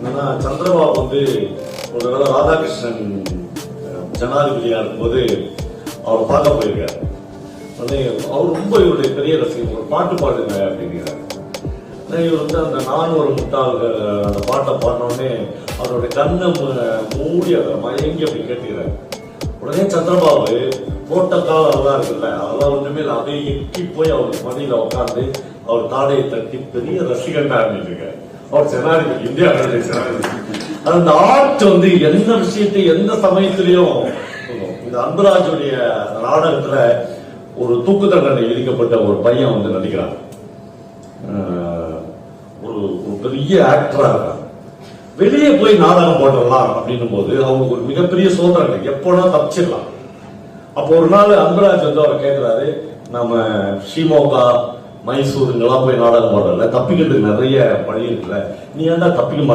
என்னன்னா சந்திரபாபு வந்து ஒரு தடவை ராதாகிருஷ்ணன் ஜனாதிபதியா இருக்கும்போது அவர் பார்க்க போயிருக்காரு. அவர் ரொம்ப இவருடைய பெரிய ரசிகர். ஒரு பாட்டு பாடுங்க அப்படிங்கிறார். இவர் வந்து அந்த நான் ஒரு முட்டாள்கள் அந்த பாட்டை பாடினோடனே அவருடைய கண்ணை மூடி அதை மயங்கி அப்படி கேட்டுக்கிறார். உடனே சந்திரபாபு போட்ட காலம் அதெல்லாம் இருக்குல்ல, அதெல்லாம் ஒண்ணுமே இல்லை, அப்படியே எக்கி போய் அவருக்கு மடியில உட்காந்து அவர் தாடையை தட்டி பெரிய ரசிகன் ஆரம்பிச்சிருக்காரு. அவர் ஜனாதிபதி, இந்தியா ஜனாதிபதி. அந்த ஆர்ட் வந்து எந்த விஷயத்தை எந்த சமயத்திலையும் இந்த அன்பராஜுடைய நாடகத்துல ஒரு தூக்கு தண்டனை விதிக்கப்பட்ட ஒரு பையன் வந்து நடிக்கிறான். ஒரு பெரிய ஆக்டரா இருக்கான். வெளியே போய் நாடகம் போட்டுடலாம் அப்படின்னும் போது அவங்களுக்கு ஒரு மிகப்பெரிய சோதனை, எப்போனா தப்பிச்சிடலாம். அப்போ ஒரு நாள் அன்பராஜ் வந்து அவர் கேட்கிறாரு, நம்ம ஷிமோகா மைசூர் இங்கெல்லாம் போய் நாடகம் போடுறல, தப்பிக்கிறதுக்கு நிறைய பழி இருக்குல்ல, நீ ஏன்டா தப்பிக்க மாட்டேன்